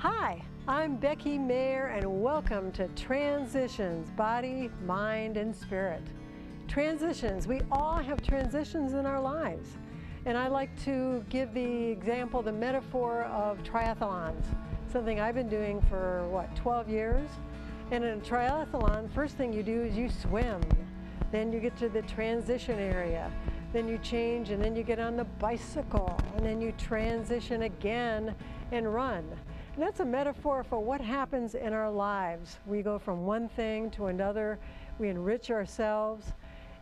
Hi, I'm Becky Meagher and welcome to Transitions, Body, Mind, and Spirit. Transitions, we all have transitions in our lives. And I like to give the example, the metaphor of triathlons, something I've been doing for, 12 years? And in a triathlon, first thing you do is you swim. Then you get to the transition area. Then you change and then you get on the bicycle and then you transition again and run. And that's a metaphor for what happens in our lives. We go from one thing to another, we enrich ourselves,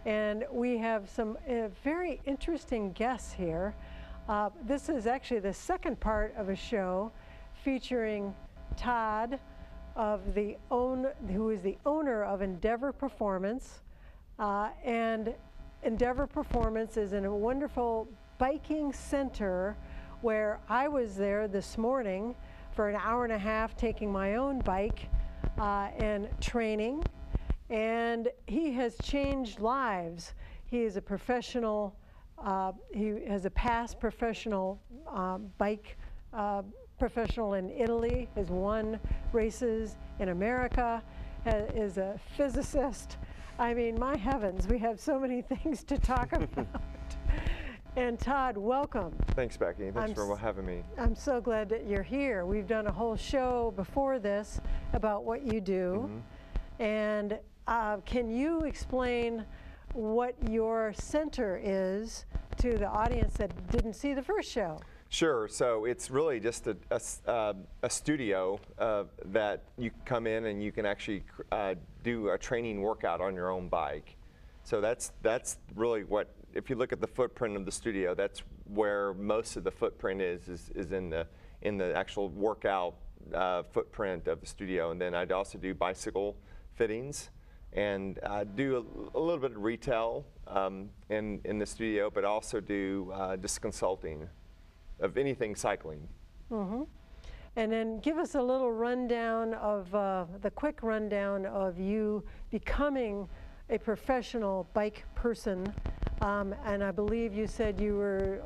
and we have some very interesting guests here. This is actually the second part of a show featuring Todd, who is the owner of Endeavor Performance. And Endeavor Performance is in a wonderful biking center where I was there this morning for an hour and a half taking my own bike and training, and he has changed lives. He is a professional, he has a past professional bike professional in Italy, has won races in America, is a physicist. I mean, my heavens, we have so many things to talk about. And Todd, welcome. Thanks, Becky. Thanks for having me. I'm so glad that you're here. We've done a whole show before this about what you do. And can you explain what your center is to the audience that didn't see the first show? Sure. So it's really just a studio that you come in and you can actually do a training workout on your own bike. So that's really what, if you look at the footprint of the studio, that's where most of the footprint is in the actual workout footprint of the studio. And then I'd also do bicycle fittings and do a little bit of retail in the studio, but also do just consulting of anything cycling. And then give us a little rundown of the quick rundown of you becoming a professional bike person. And I believe you said you were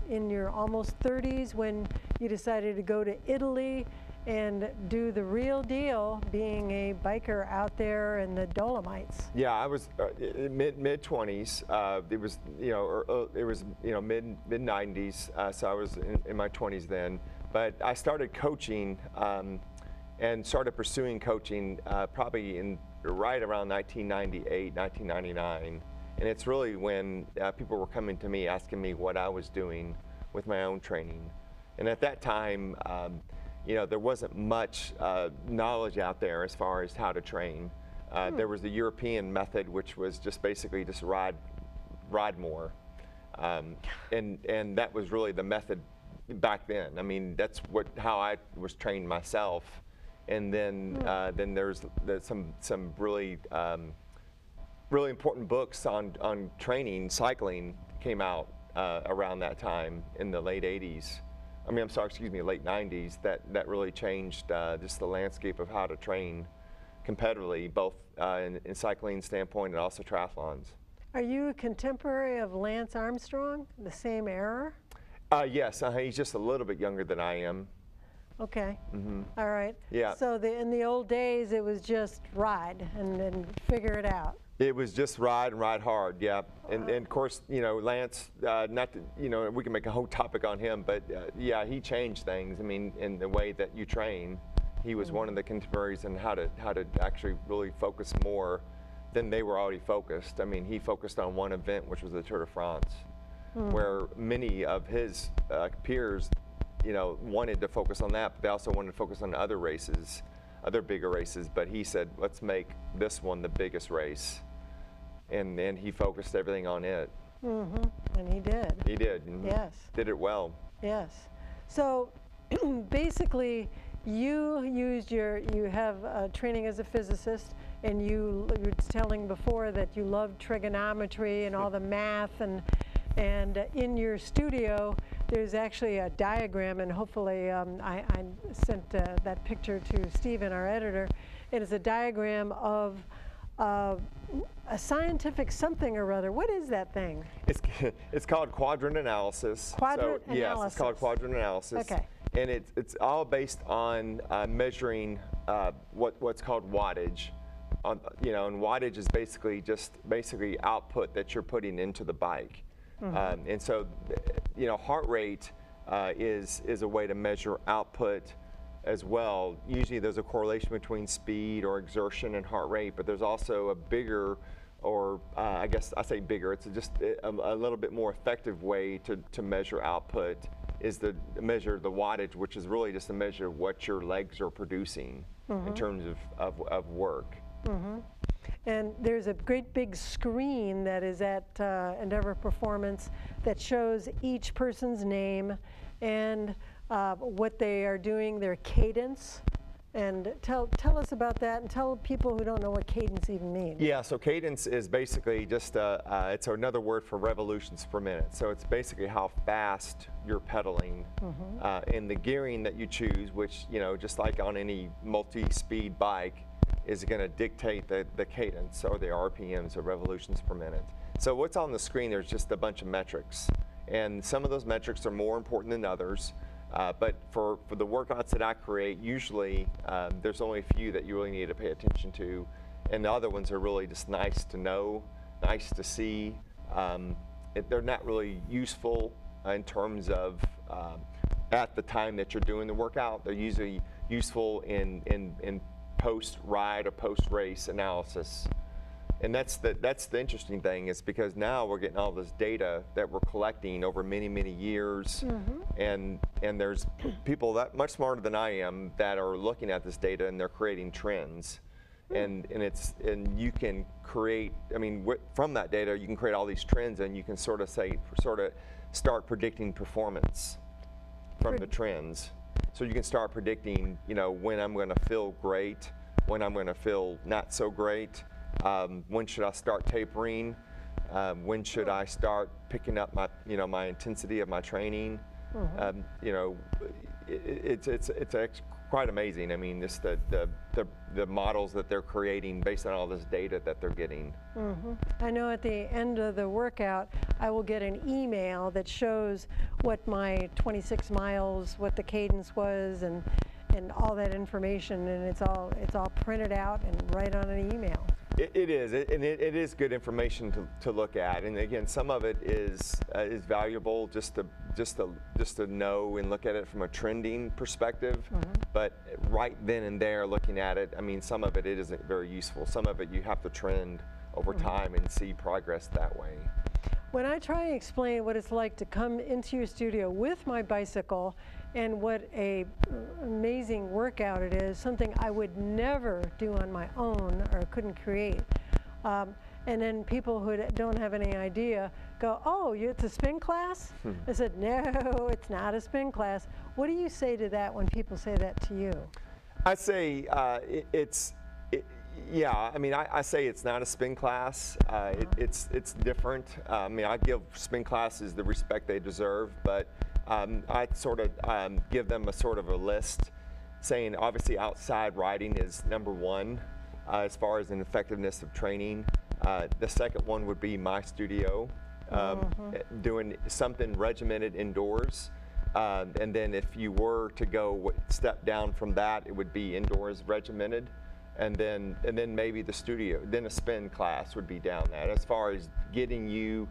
in your almost 30s when you decided to go to Italy and do the real deal, being a biker out there in the Dolomites. Yeah, I was mid 20s. It was mid 90s. So I was in my 20s then. But I started coaching and started pursuing coaching probably right around 1998, 1999. And it's really when people were coming to me asking me what I was doing with my own training. And at that time, there wasn't much knowledge out there as far as how to train. There was the European method, which was just basically just ride more. And that was really the method back then. I mean, that's how I was trained myself. And then there's some really really important books on training, cycling came out around that time in the late 80s. I mean, late 90s, that really changed just the landscape of how to train competitively, both in cycling standpoint and also triathlons. Are you a contemporary of Lance Armstrong, the same era? Yes, he's just a little bit younger than I am. Okay. All right. Yeah. So in the old days, it was just ride and figure it out. It was just ride and ride hard, yeah. And of course, Lance, we can make a whole topic on him, but yeah, he changed things. I mean, in the way that you train, he was one of the contemporaries in how to actually really focus more than they were already focused. I mean, he focused on one event, which was the Tour de France, where many of his peers, wanted to focus on that, but they also wanted to focus on other races, other bigger races. But he said, let's make this one the biggest race. And then he focused everything on it. And he did. He did. Yes. Did it well. Yes. So basically, you have training as a physicist, and you were telling before that you love trigonometry and all the math, and in your studio, there's actually a diagram, and hopefully I sent that picture to Stephen, our editor. It is a diagram of a scientific something or other. What is that thing? It's called Quadrant Analysis. Quadrant Analysis. Yes, it's called Quadrant Analysis. Okay. and it's all based on measuring what's called wattage. And wattage is basically output that you're putting into the bike. And so, heart rate is a way to measure output as well. Usually there's a correlation between speed or exertion and heart rate, but there's also a bigger, or I guess I say bigger, it's just a little bit more effective way to measure output, is to measure the wattage, which is really just a measure of what your legs are producing in terms of work. And there's a great big screen that is at Endeavor Performance that shows each person's name and what they are doing, their cadence. And tell us about that, and tell people who don't know what cadence even means. Yeah, so cadence is basically just it's another word for revolutions per minute. So it's basically how fast you're pedaling, and the gearing that you choose, which, just like on any multi-speed bike, is going to dictate the cadence, or the RPMs, or revolutions per minute. So what's on the screen, there's just a bunch of metrics. And some of those metrics are more important than others. But for the workouts that I create, usually there's only a few that you really need to pay attention to. And the other ones are really just nice to know, nice to see. They're not really useful in terms of at the time that you're doing the workout. They're usually useful in post-ride or post-race analysis. And that's the interesting thing, is because now we're getting all this data that we're collecting over many, many years, and there's people that much smarter than I am that are looking at this data, and they're creating trends, and you can create, from that data you can create all these trends, and you can sort of start predicting performance from the trends. So you can start predicting, when I'm going to feel great, when I'm going to feel not so great. When should I start tapering? When should I start picking up my, my intensity of my training? It's quite amazing. Just the models that they're creating based on all this data that they're getting. I know at the end of the workout, I will get an email that shows what my 26 miles, what the cadence was, and all that information, and it's all printed out and right on an email. It is, and it is good information to look at. And again, some of it is valuable just to know and look at it from a trending perspective. But right then and there, looking at it, some of it isn't very useful. Some of it you have to trend over time and see progress that way. When I try and explain what it's like to come into your studio with my bicycle, and what a amazing workout it is, something I would never do on my own or couldn't create. And then people who don't have any idea go, "Oh, it's a spin class?" I said, "No, it's not a spin class." What do you say to that when people say that to you? I say I say it's not a spin class. It's different. I give spin classes the respect they deserve, but I sort of give them a sort of a list, saying obviously outside riding is number one as far as an effectiveness of training. The second one would be my studio, doing something regimented indoors. And then if you were to go step down from that, it would be indoors regimented. And then maybe the studio, then a spin class would be down that, as far as getting you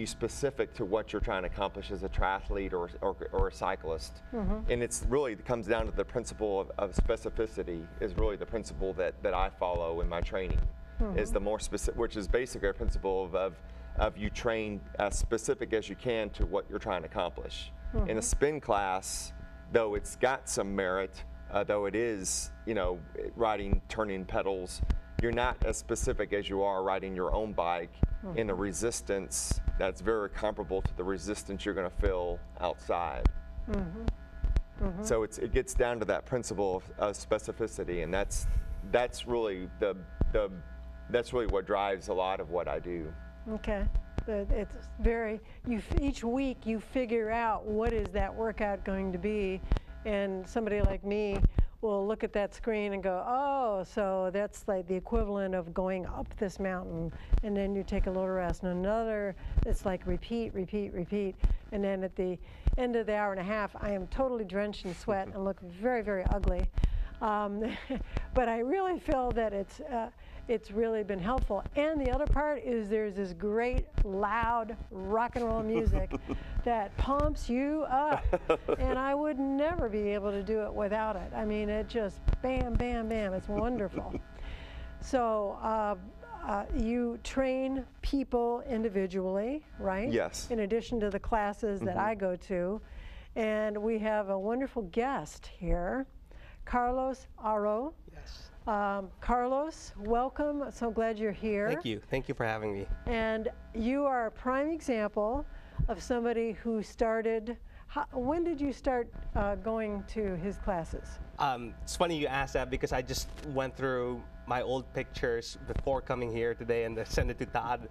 specific to what you're trying to accomplish as a triathlete or a cyclist. And it comes down to the principle of specificity, is really the principle that I follow in my training, is the more specific, which is basically a principle of you train as specific as you can to what you're trying to accomplish. In a spin class, though it's got some merit, though it is, riding, turning pedals, you're not as specific as you are riding your own bike in a resistance that's very comparable to the resistance you're going to feel outside. So it gets down to that principle of specificity, and that's really what drives a lot of what I do. Okay. It's very, each week you figure out what is that workout going to be, and somebody like me will look at that screen and go, "Oh, so that's like the equivalent of going up this mountain," and then you take a little rest, and another, it's like repeat, repeat, repeat. And then at the end of the hour and a half, I am totally drenched in sweat and look very, very ugly. But I really feel that it's really been helpful. And the other part is there's this great loud rock and roll music that pumps you up. And I would never be able to do it without it. I mean, it just bam, bam, bam. It's wonderful. So you train people individually, right? Yes. In addition to the classes that I go to. And we have a wonderful guest here, Carlos Aero. Yes. Carlos, welcome. So glad you're here. Thank you. Thank you for having me. And you are a prime example of somebody who started. When did you start going to his classes? It's funny you asked that because I just went through my old pictures before coming here today and sent it to Todd.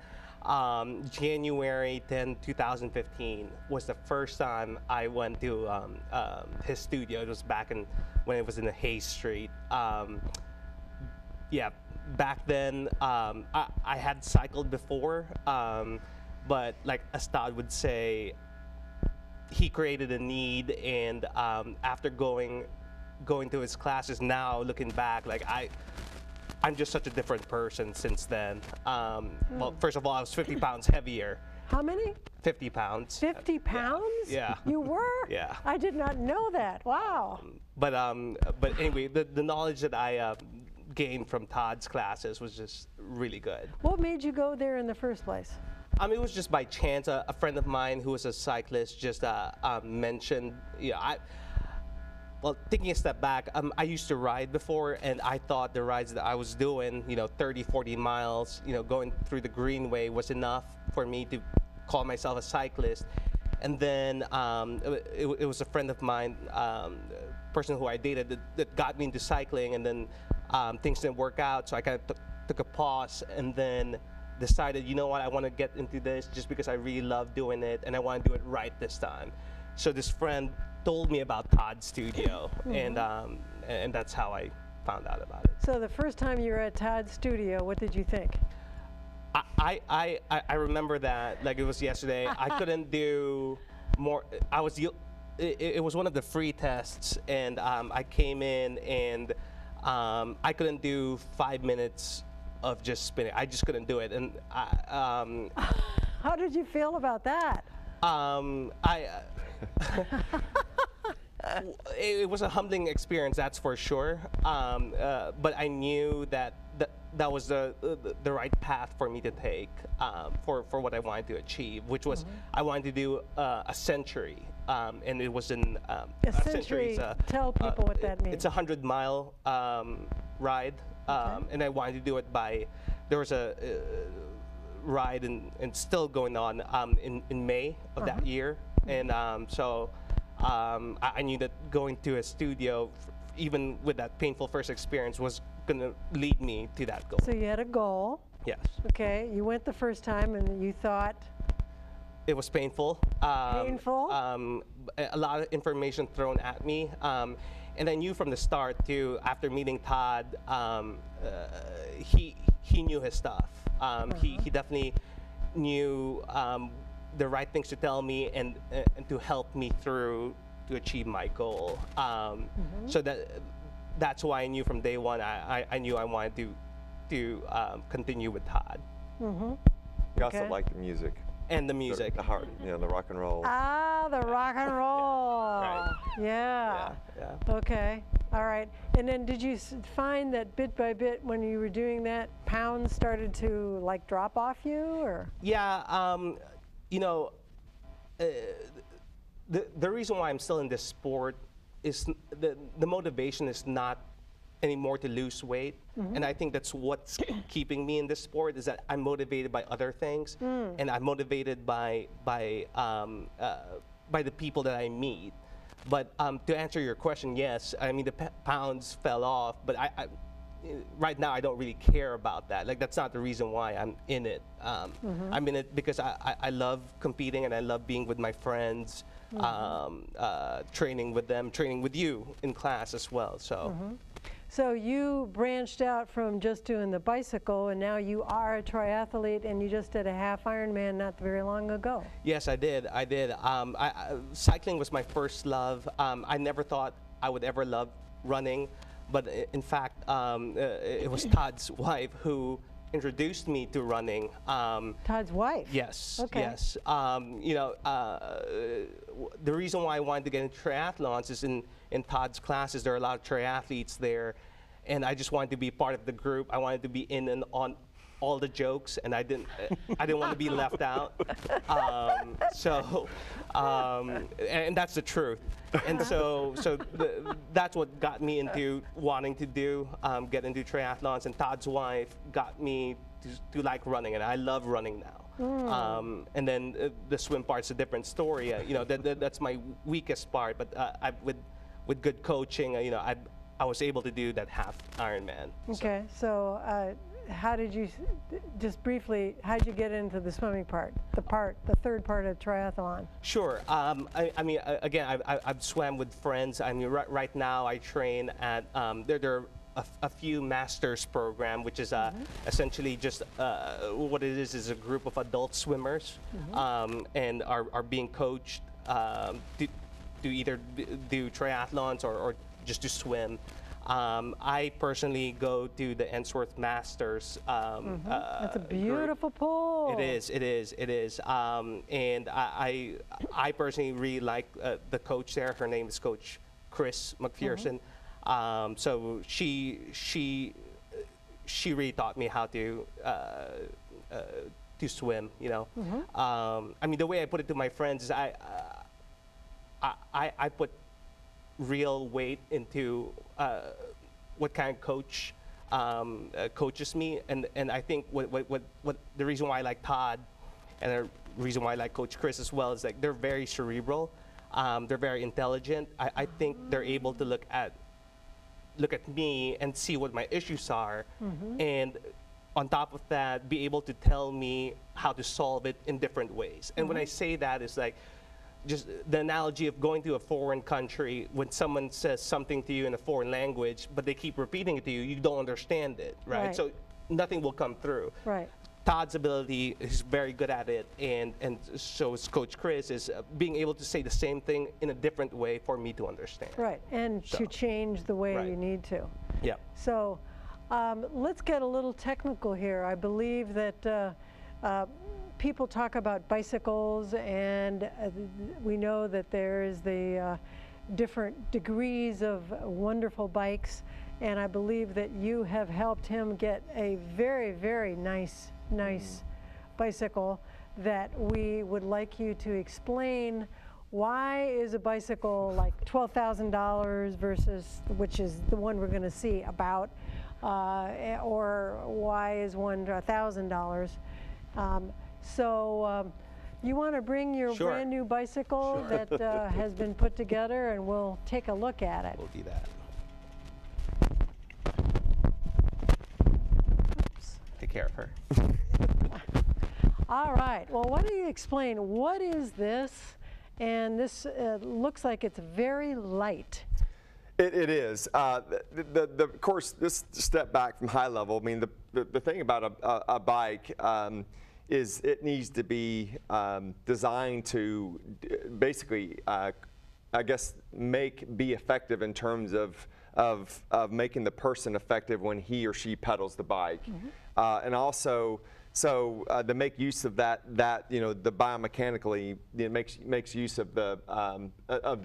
January 10, 2015 was the first time I went to his studio. It was back when it was in the Hayes Street. Yeah, back then I had cycled before, but like as Todd would say, he created a need, and after going to his classes now, looking back, like I'm just such a different person since then. Well, first of all, I was 50 pounds heavier. How many? 50 pounds. 50 pounds? Yeah. You were? Yeah. I did not know that. Wow. But anyway, the knowledge that I gained from Todd's classes was just really good. What made you go there in the first place? It was just by chance. A friend of mine who was a cyclist just mentioned, well, taking a step back, I used to ride before, and I thought the rides that I was doing, 30, 40 miles, going through the Greenway was enough for me to call myself a cyclist. And then it was a friend of mine, person who I dated, that got me into cycling, and then things didn't work out, so I kind of took a pause, and then decided, you know what, I want to get into this just because I really love doing it, and I want to do it right this time. So this friend told me about Todd's studio, and that's how I found out about it. So the first time you were at Todd's studio, what did you think? I remember that like it was yesterday. I couldn't do more. It was one of the free tests, and I came in, and I couldn't do 5 minutes of just spinning. I just couldn't do it, and how did you feel about that? It was a humbling experience, that's for sure. But I knew that was the right path for me to take for what I wanted to achieve, which was I wanted to do a century, and it was in a century. Tell people what that means. It's a 100-mile ride, and I wanted to do it by. There was a ride and still going on in May of that year, and so. I knew that going to a studio, even with that painful first experience, was going to lead me to that goal. So you had a goal. Yes. Okay, you went the first time and you thought? It was painful. Painful? A lot of information thrown at me. And I knew from the start, too, after meeting Todd, he knew his stuff. He definitely knew the right things to tell me and to help me through to achieve my goal. So that's why I knew from day one I knew I wanted to continue with Todd. You also like the music. And the music. The heart, the rock and roll. Ah, the rock and roll. Right. Yeah. Okay. All right. And then did you find that bit by bit when you were doing that, pounds started to like drop off you, or? Yeah. The reason why I'm still in this sport is the motivation is not anymore to lose weight, and I think that's what's keeping me in this sport, is that I'm motivated by other things, and I'm motivated by the people that I meet. But to answer your question, yes, I mean the pounds fell off, but I right now I don't really care about that. Like that's not the reason why I'm in it. I'm in it because I love competing and I love being with my friends, training with them, training with you in class as well. So. So you branched out from just doing the bicycle, and now you are a triathlete, and you just did a half Ironman not very long ago. Yes, I did. Cycling was my first love. I never thought I would ever love running, but in fact, it was Todd's wife who introduced me to running. Todd's wife? Yes, okay. yes. The reason why I wanted to get into triathlons is in Todd's classes, there are a lot of triathletes there, and I just wanted to be part of the group. I wanted to be in and on all the jokes, and I didn't want to be left out. And that's the truth. And that's what got me into wanting to get into triathlons. And Todd's wife got me to like running, and I love running now. And then the swim part's a different story. That's my weakest part. But with good coaching, I was able to do that half Ironman. Okay, so how did you, just briefly, how did you get into the swimming part, the third part of triathlon? Sure. Again, I've swam with friends. Right now I train at, there are a few masters program, which is essentially just what it is a group of adult swimmers, and are being coached to either do triathlons or just to swim. I personally go to the Ensworth Masters. That's a beautiful pool. It is. And I personally really like the coach there. Her name is Coach Chris McPherson. So she really taught me how to swim. The way I put it to my friends is I put real weight into what kind of coach coaches me, and I think what the reason why I like Todd and the reason why I like Coach Chris as well is like they're very cerebral, they're very intelligent. I think they're able to look at me and see what my issues are, and on top of that be able to tell me how to solve it in different ways. And when I say that, it's like just the analogy of going to a foreign country. When someone says something to you in a foreign language, but they keep repeating it to you, you don't understand it, right? So nothing will come through. Right. Todd's ability is very good at it, and so is Coach Chris, is being able to say the same thing in a different way for me to understand. Right, and to change the way you need to. Yeah. So let's get a little technical here. I believe that people talk about bicycles, and we know that there is the different degrees of wonderful bikes, and I believe that you have helped him get a very, very nice bicycle that we would like you to explain. Why is a bicycle like $12,000 versus, which is the one we're going to see about, or why is one $1,000? So you want to bring your brand new bicycle that has been put together, and we'll take a look at it. We'll do that. Oops. Take care of her. All right. Well, why don't you explain, what is this? And this looks like it's very light. It is. Of course, this step back from high level, I mean, the thing about a bike is it needs to be designed to basically, I guess, be effective in terms of making the person effective when he or she pedals the bike. And also, to make use of that the biomechanically, it makes use of the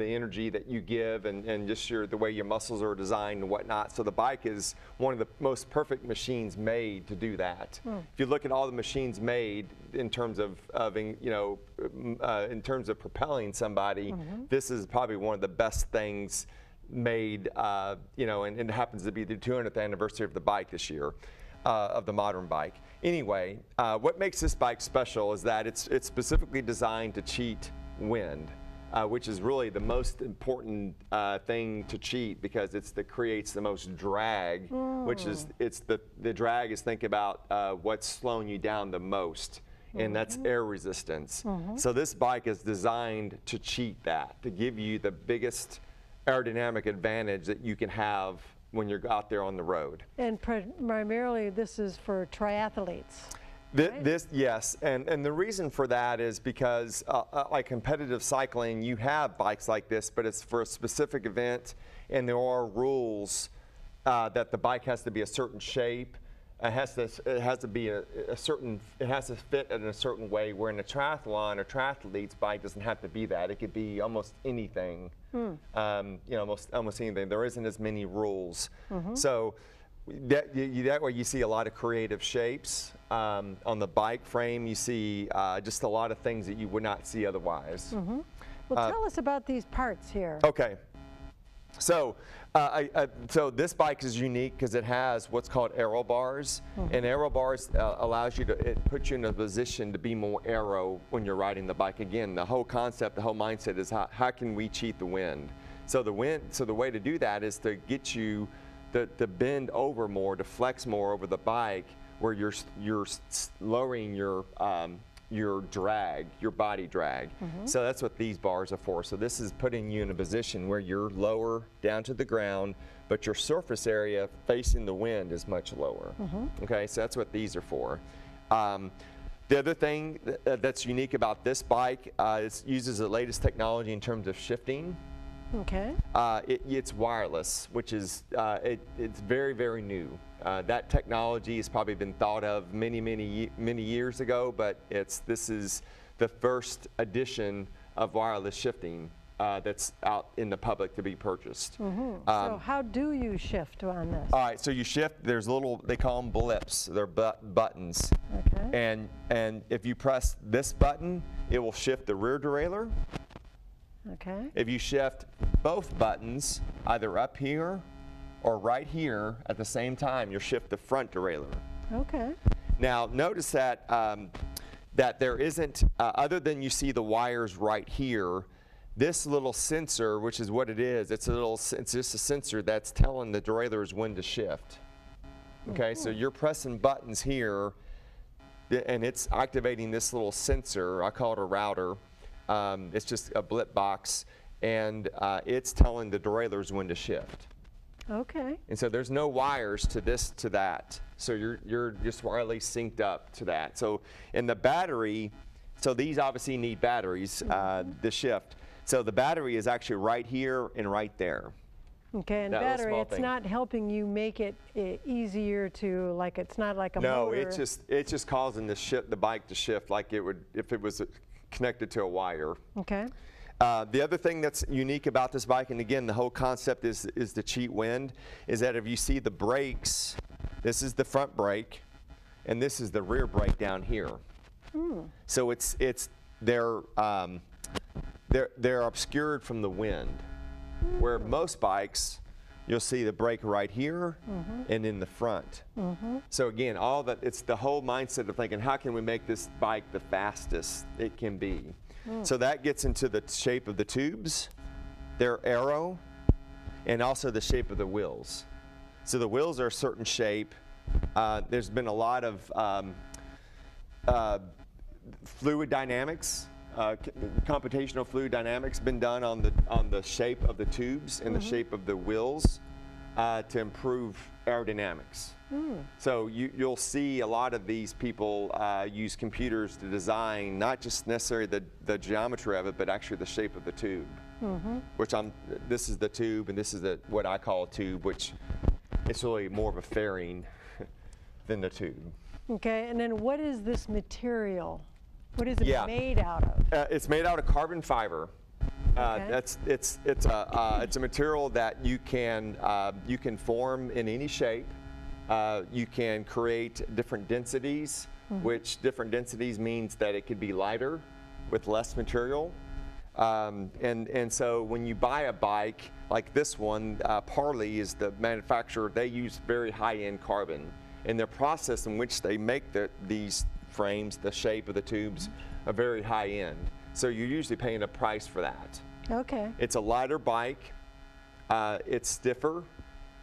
energy that you give, and just the way your muscles are designed and whatnot. So the bike is one of the most perfect machines made to do that. If you look at all the machines made in terms of propelling somebody, this is probably one of the best things made. And it happens to be the 200th anniversary of the bike this year. Of the modern bike. Anyway, what makes this bike special is that it's specifically designed to cheat wind, which is really the most important thing to cheat, because it's that creates the most drag, which is the drag is, think about what's slowing you down the most, and that's air resistance. So this bike is designed to cheat that, to give you the biggest aerodynamic advantage that you can have when you're out there on the road. And primarily this is for triathletes. Yes, and the reason for that is because like competitive cycling, you have bikes like this, but it's for a specific event, and there are rules that the bike has to be a certain shape. It has to be it has to fit in a certain way, where in a triathlon or triathlete's bike doesn't have to be that. It could be almost anything, you know, almost anything. There isn't as many rules. So that way you see a lot of creative shapes. On the bike frame, you see just a lot of things that you would not see otherwise. Well, tell us about these parts here. Okay. So, so this bike is unique because it has what's called aero bars, and aero bars allows you to, it puts you in a position to be more aero when you're riding the bike. Again, the whole concept, the whole mindset is how can we cheat the wind? So the way to do that is to get you to bend over more, to flex more over the bike, where you're lowering your drag, your body drag. So that's what these bars are for. So this is putting you in a position where you're lower down to the ground, but your surface area facing the wind is much lower. Okay, so that's what these are for. The other thing that's unique about this bike is it uses the latest technology in terms of shifting. Okay. It's wireless, which is it's very, very new. That technology has probably been thought of many years ago, but this is the first edition of wireless shifting that's out in the public to be purchased. So how do you shift on this? All right, so you shift. There's little, they call them blips. They're buttons. Okay. And if you press this button, it will shift the rear derailleur. Okay. If you shift both buttons, either up here or right here at the same time, you'll shift the front derailleur. Okay. Now notice that that there isn't, other than you see the wires right here, this little sensor, which is what it is, it's just a sensor that's telling the derailleurs when to shift. Okay, so you're pressing buttons here, and it's activating this little sensor. I call it a router. It's just a blip box, and it's telling the derailleurs when to shift. Okay. And so there's no wires to this to that. So you're just wirelessly synced up to that. So in the battery, so these obviously need batteries, the shift. So the battery is actually right here and right there. Okay, and That little battery, small it's thing. not helping you make it easier to, like, it's not like a No, motor. it's just causing the bike to shift like it would if it was connected to a wire. Okay. The other thing that's unique about this bike, and again, the whole concept is the cheat wind, is that if you see the brakes, this is the front brake, and this is the rear brake down here. So they're obscured from the wind. Where most bikes, you'll see the brake right here and in the front. So again, it's the whole mindset of thinking, how can we make this bike the fastest it can be? So that gets into the shape of the tubes, their Aero, and also the shape of the wheels. So the wheels are a certain shape. There's been a lot of fluid dynamics, computational fluid dynamics been done on the shape of the tubes and the shape of the wheels to improve aerodynamics. So you'll see a lot of these people use computers to design not just necessarily the geometry of it, but actually the shape of the tube. Which this is the tube, and this is what I call a tube, which it's really more of a fairing than the tube. Okay, and then what is this material? What is it Yeah. made out of? It's made out of carbon fiber. Okay. It's a material that you can form in any shape. You can create different densities, which different densities means that it could be lighter with less material. And so when you buy a bike like this one, Parley is the manufacturer. They use very high-end carbon, and their process in which they make these frames, the shape of the tubes, are very high-end. So you're usually paying a price for that. Okay. It's a lighter bike. It's stiffer.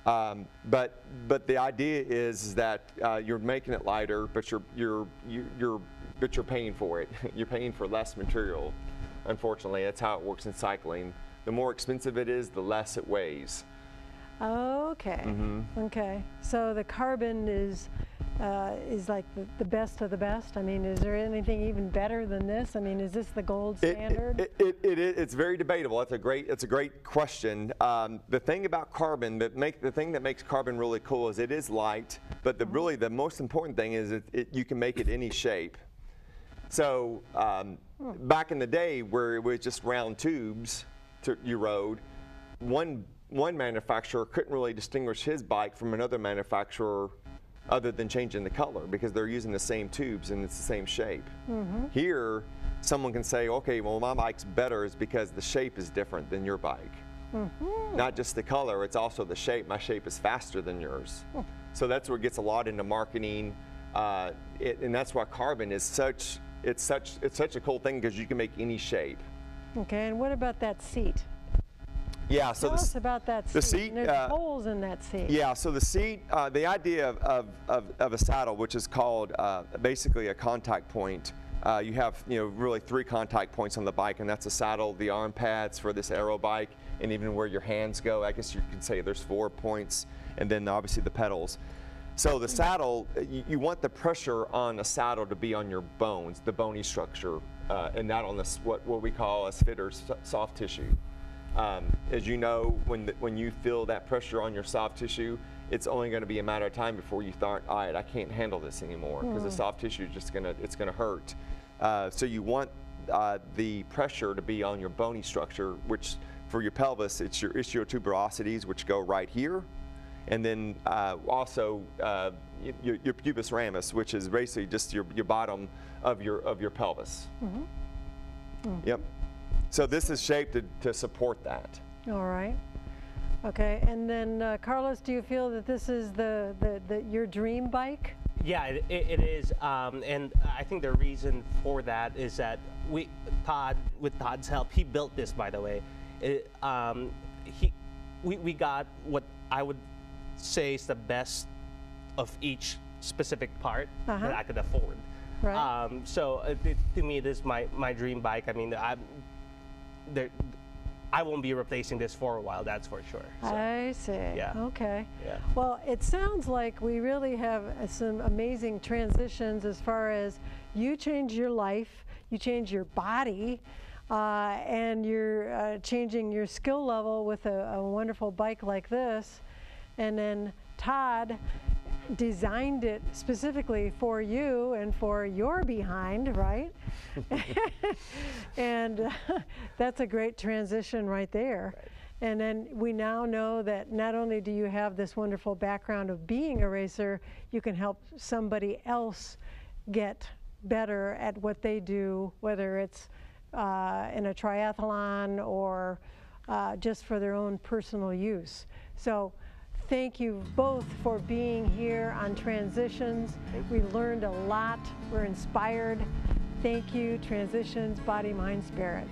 But the idea is that you're making it lighter, but you're paying for it. You're paying for less material. Unfortunately, that's how it works in cycling. The more expensive it is, the less it weighs. Okay. Okay. So the carbon is like the best of the best. I mean, is there anything even better than this? I mean, is this the gold standard? It's very debatable. It's a great question. The thing about carbon the thing that makes carbon really cool is it is light, but really the most important thing is you can make it any shape. So back in the day where it was just round tubes you rode, one manufacturer couldn't really distinguish his bike from another manufacturer other than changing the color because they're using the same tubes and it's the same shape. Here, someone can say, okay, well, my bike's better is because the shape is different than your bike. Not just the color, it's also the shape. My shape is faster than yours. So that's where it gets a lot into marketing, and that's why carbon is such a cool thing because you can make any shape. Okay, and what about that seat? Yeah, so Tell us about that seat. The seat, and there's holes in that seat. Yeah, so the seat, the idea of a saddle, which is called basically a contact point. You have really 3 contact points on the bike, and that's the saddle, the arm pads for this Aero bike, and even where your hands go. I guess you could say there's 4 points, and then obviously the pedals. So the saddle, you want the pressure on a saddle to be on your bones, the bony structure, and not on what we call a sphitter soft tissue. As you know, when you feel that pressure on your soft tissue, it's only going to be a matter of time before you thought, all right, I can't handle this anymore because the soft tissue is just it's gonna hurt. So you want the pressure to be on your bony structure, which for your pelvis, it's your ischiotubers, which go right here, and then also your pubis ramus, which is basically just your bottom of your pelvis. Yep. So this is shaped to support that. All right. Okay. And then Carlos, do you feel that this is your dream bike? Yeah, it is. And I think the reason for that is that with Todd's help, he built this, by the way. We got what I would say is the best of each specific part that I could afford. Right. So to me, this is my dream bike. I mean, I won't be replacing this for a while, that's for sure. So, I see. Yeah. Okay. Yeah. Well, it sounds like we really have some amazing transitions as far as you change your life, you change your body, and you're changing your skill level with a wonderful bike like this. And then Todd designed it specifically for you and for your behind, right? And that's a great transition right there. Right. And then we now know that not only do you have this wonderful background of being a racer, you can help somebody else get better at what they do, whether it's in a triathlon or just for their own personal use. So thank you both for being here on Transitions. We learned a lot. We're inspired. Thank you, Transitions, Body, Mind, Spirit.